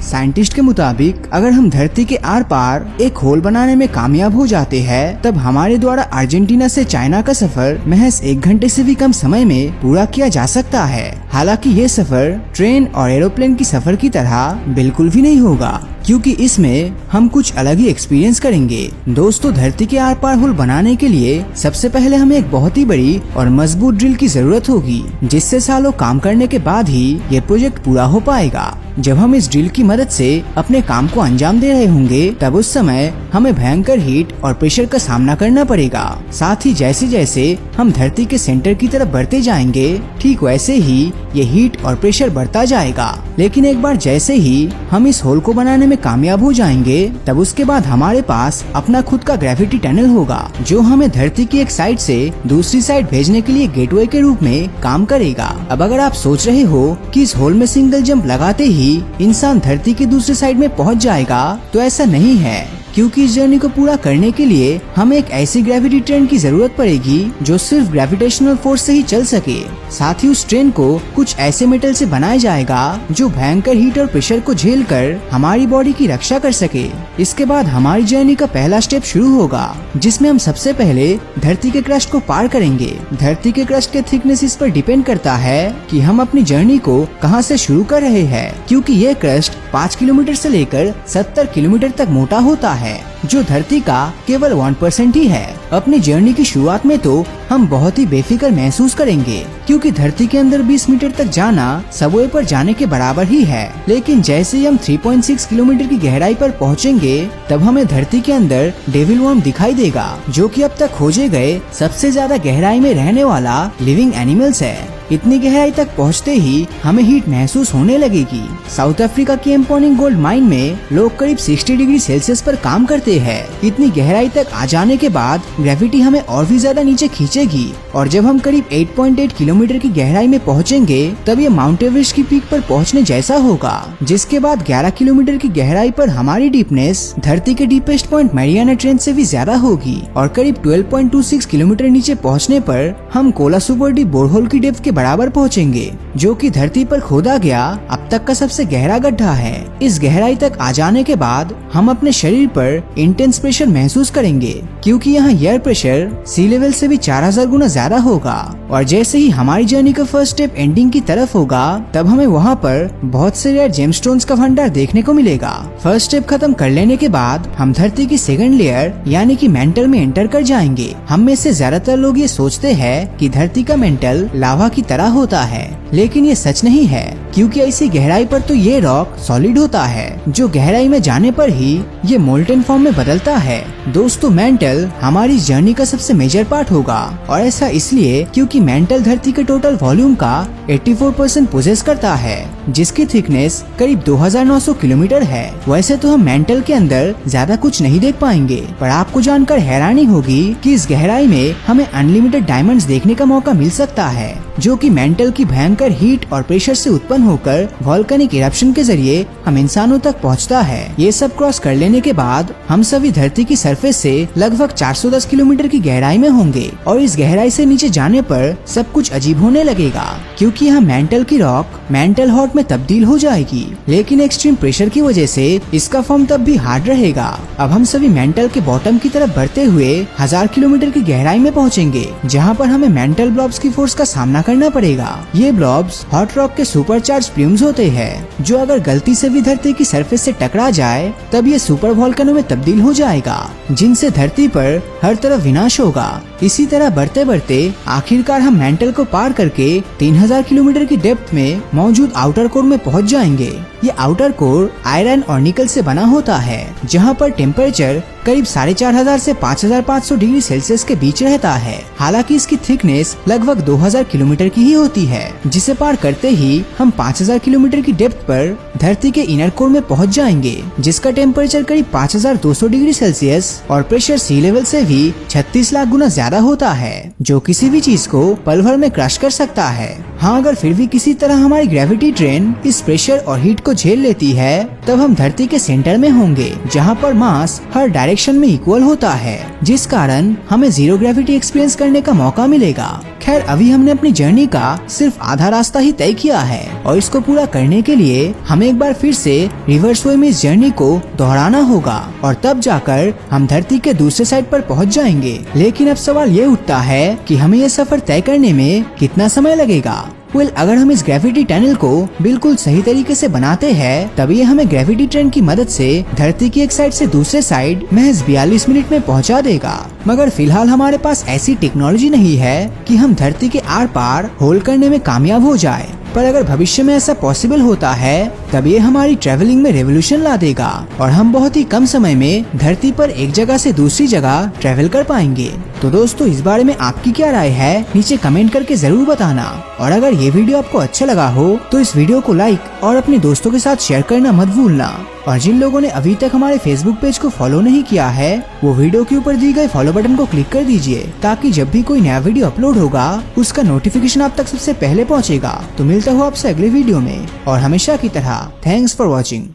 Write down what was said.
Scientist के मुताबिक अगर हम धरती के आर पार एक होल बनाने में कामयाब हो जाते हैं, तब हमारे द्वारा अर्जेंटीना से चाइना का सफर महज 1 घंटे से भी कम समय में पूरा किया जा सकता है। हालांकि ये सफर ट्रेन और एरोप्लेन की सफर की तरह बिल्कुल भी नहीं होगा, क्योंकि इसमें हम कुछ अलग ही एक्सपीरियंस करेंगे। दोस्तों, धरती के आर पार होल बनाने के लिए सबसे पहले हमें एक बहुत ही बड़ी और मजबूत ड्रिल की जरूरत होगी, जिससे सालों काम करने के बाद ही ये प्रोजेक्ट पूरा हो पाएगा। जब हम इस ड्रिल की मदद से अपने काम को अंजाम दे रहे होंगे, तब उस समय हमें भयंकर हीट और प्रेशर का सामना करना पड़ेगा। साथ ही जैसे जैसे हम धरती के सेंटर की तरफ बढ़ते जाएंगे, ठीक वैसे ही ये हीट और प्रेशर बढ़ता जाएगा। लेकिन एक बार जैसे ही हम इस होल को बनाने में कामयाब हो जाएंगे, तब उसके बाद हमारे पास अपना खुद का ग्रेविटी टनल होगा, जो हमें धरती की एक साइड से दूसरी साइड भेजने के लिए गेटवे के रूप में काम करेगा। अब अगर आप सोच रहे हो कि इस होल में सिंगल जंप लगाते ही इंसान धरती के दूसरी साइड में पहुंच जाएगा, तो ऐसा नहीं है, क्योंकि इस जर्नी को पूरा करने के लिए हमें एक ऐसी ग्रेविटी ट्रेन की जरूरत पड़ेगी जो सिर्फ ग्रेविटेशनल फोर्स से ही चल सके। साथ ही उस ट्रेन को कुछ ऐसे मेटल से बनाया जाएगा जो भयंकर हीट और प्रेशर को झेल कर हमारी बॉडी की रक्षा कर सके। इसके बाद हमारी जर्नी का पहला स्टेप शुरू होगा, जिसमें हम सबसे पहले धरती के क्रस्ट को पार करेंगे। धरती के क्रस्ट के थिकनेस इस पर डिपेंड करता है कि हम अपनी जर्नी को कहां से शुरू कर रहे हैं, क्योंकि ये क्रस्ट 5 किलोमीटर से लेकर 70 किलोमीटर तक मोटा होता है, जो धरती का केवल 1% ही है। अपनी जर्नी की शुरुआत में तो हम बहुत ही बेफिक्र महसूस करेंगे, क्योंकि धरती के अंदर 20 मीटर तक जाना सबवे पर जाने के बराबर ही है। लेकिन जैसे ही हम 3.6 किलोमीटर की गहराई पर पहुंचेंगे, तब हमें धरती के अंदर डेविल वर्म दिखाई देगा, जो कि अब तक खोजे गए सबसे ज्यादा गहराई में रहने वाला लिविंग एनिमल्स है। इतनी गहराई तक पहुंचते ही हमें हीट महसूस होने लगेगी। साउथ अफ्रीका की एम्पोनिंग गोल्ड माइन में लोग करीब 60 डिग्री सेल्सियस पर काम करते हैं। इतनी गहराई तक आ जाने के बाद ग्रेविटी हमें और भी ज्यादा नीचे खींचेगी, और जब हम करीब 8.8 किलोमीटर की गहराई में पहुंचेंगे, तब ये माउंट एवरेस्ट की पीक पर पहुंचने जैसा होगा। जिसके बाद 11 किलोमीटर की गहराई पर हमारी डीपनेस धरती के डीपेस्ट पॉइंट मैरियाना ट्रेंच से भी ज्यादा होगी, और करीब 12.26 किलोमीटर नीचे पहुँचने पर हम कोला सुपर डीप बोरहोल की डेप्थ के बराबर पहुंचेंगे, जो कि धरती पर खोदा गया अब तक का सबसे गहरा गड्ढा है। इस गहराई तक आ जाने के बाद हम अपने शरीर पर इंटेंस प्रेशर महसूस करेंगे, क्योंकि यहाँ एयर प्रेशर सी लेवल से भी 4000 गुना ज्यादा होगा। और जैसे ही हमारी जर्नी का फर्स्ट स्टेप एंडिंग की तरफ होगा, तब हमें वहाँ पर बहुत से रेयर जेमस्टोन्स का भंडार देखने को मिलेगा। फर्स्ट स्टेप खत्म कर लेने के बाद हम धरती की सेकंड लेयर यानी कि मेंटल में एंटर कर जाएंगे। हम में से ज्यादातर लोग ये सोचते हैं कि धरती का मेंटल लावा की तरह होता है, लेकिन ये सच नहीं है, क्योंकि ऐसी गहराई पर तो ये रॉक सॉलिड होता है, जो गहराई में जाने पर ही ये मोल्टन फॉर्म में बदलता है। दोस्तों, मेंटल हमारी जर्नी का सबसे मेजर पार्ट होगा, और ऐसा इसलिए क्योंकि मेंटल धरती के टोटल वॉल्यूम का 84% पोजेस करता है, जिसकी थिकनेस करीब 2900 किलोमीटर है। वैसे तो हम मेंटल के अंदर ज्यादा कुछ नहीं देख पाएंगे, पर आपको जानकर हैरानी होगी कि इस गहराई में हमें अनलिमिटेड डायमंड्स देखने का मौका मिल सकता है, जो कि मेंटल की भयंकर हीट और प्रेशर से उत्पन्न होकर वोल्केनिक इरप्शन के जरिए हम इंसानों तक पहुंचता है। ये सब क्रॉस कर लेने के बाद हम सभी धरती की सरफेस से लगभग 410 किलोमीटर की गहराई में होंगे, और इस गहराई से नीचे जाने पर सब कुछ अजीब होने लगेगा, क्योंकि यहाँ मेंटल की रॉक मेंटल हॉट में तब्दील हो जाएगी। लेकिन एक्सट्रीम प्रेशर की वजह से इसका फॉर्म तब भी हार्ड रहेगा। अब हम सभी मेंटल के बॉटम की तरफ बढ़ते हुए 1000 किलोमीटर की गहराई में पहुँचेंगे, जहाँ पर हमें मेंटल ब्लॉब्स की फोर्स का सामना करना पड़ेगा। ये ब्लॉब्स हॉट रॉक के सुपरचार्ज प्लूम्स होते हैं, जो अगर गलती से भी धरती की सरफेस से टकरा जाए, तब ये सुपर वोल्केनो में तब्दील हो जाएगा, जिनसे धरती पर हर तरफ विनाश होगा। इसी तरह बढ़ते बढ़ते आखिरकार हम मेंटल को पार करके 3000 किलोमीटर की डेप्थ में मौजूद आउटर कोर में पहुंच जाएंगे। ये आउटर कोर आयरन और निकल से बना होता है, जहां पर टेम्परेचर करीब 4500 से 5500 डिग्री सेल्सियस के बीच रहता है। हालांकि इसकी थिकनेस लगभग 2000 किलोमीटर की ही होती है, जिसे पार करते ही हम 5000 किलोमीटर की डेप्थ पर धरती के इनर कोर में पहुंच जाएंगे, जिसका टेम्परेचर करीब 5200 डिग्री सेल्सियस और प्रेशर सी लेवल से भी 36 लाख गुना ज्यादा होता है, जो किसी भी चीज को पल भर में क्रश कर सकता है। हाँ, अगर फिर भी किसी तरह हमारी ग्रेविटी ट्रेन इस प्रेशर और हीट को झेल लेती है, तब हम धरती के सेंटर में होंगे, जहाँ पर मास हर डायरेक्शन में इक्वल होता है, जिस कारण हमें जीरो ग्रेविटी एक्सपीरियंस करने का मौका मिलेगा। खैर अभी हमने अपनी जर्नी का सिर्फ आधा रास्ता ही तय किया है और इसको पूरा करने के लिए हमें एक बार फिर से रिवर्स वे में इस जर्नी को दोहराना होगा और तब जाकर हम धरती के दूसरे साइड पर पहुंच जाएंगे। लेकिन अब सवाल ये उठता है कि हमें ये सफर तय करने में कितना समय लगेगा। अगर हम इस ग्रेविटी टनल को बिल्कुल सही तरीके से बनाते हैं तब ये हमें ग्रेविटी ट्रेन की मदद से धरती की एक साइड से दूसरे साइड महज 42 मिनट में पहुंचा देगा। मगर फिलहाल हमारे पास ऐसी टेक्नोलॉजी नहीं है कि हम धरती के आर पार होल करने में कामयाब हो जाए। पर अगर भविष्य में ऐसा पॉसिबल होता है तब ये हमारी ट्रेवलिंग में रेवोल्यूशन ला देगा और हम बहुत ही कम समय में धरती पर एक जगह से दूसरी जगह ट्रेवल कर पाएंगे। तो दोस्तों इस बारे में आपकी क्या राय है नीचे कमेंट करके जरूर बताना। और अगर ये वीडियो आपको अच्छा लगा हो तो इस वीडियो को लाइक और अपने दोस्तों के साथ शेयर करना मत भूलना। और जिन लोगों ने अभी तक हमारे फेसबुक पेज को फॉलो नहीं किया है वो वीडियो के ऊपर दी गए फॉलो बटन को क्लिक कर दीजिए ताकि जब भी कोई नया वीडियो अपलोड होगा उसका नोटिफिकेशन आप तक सबसे पहले पहुंचेगा। तो मिलता हूँ आपसे अगले वीडियो में और हमेशा की तरह थैंक्स फॉर वॉचिंग।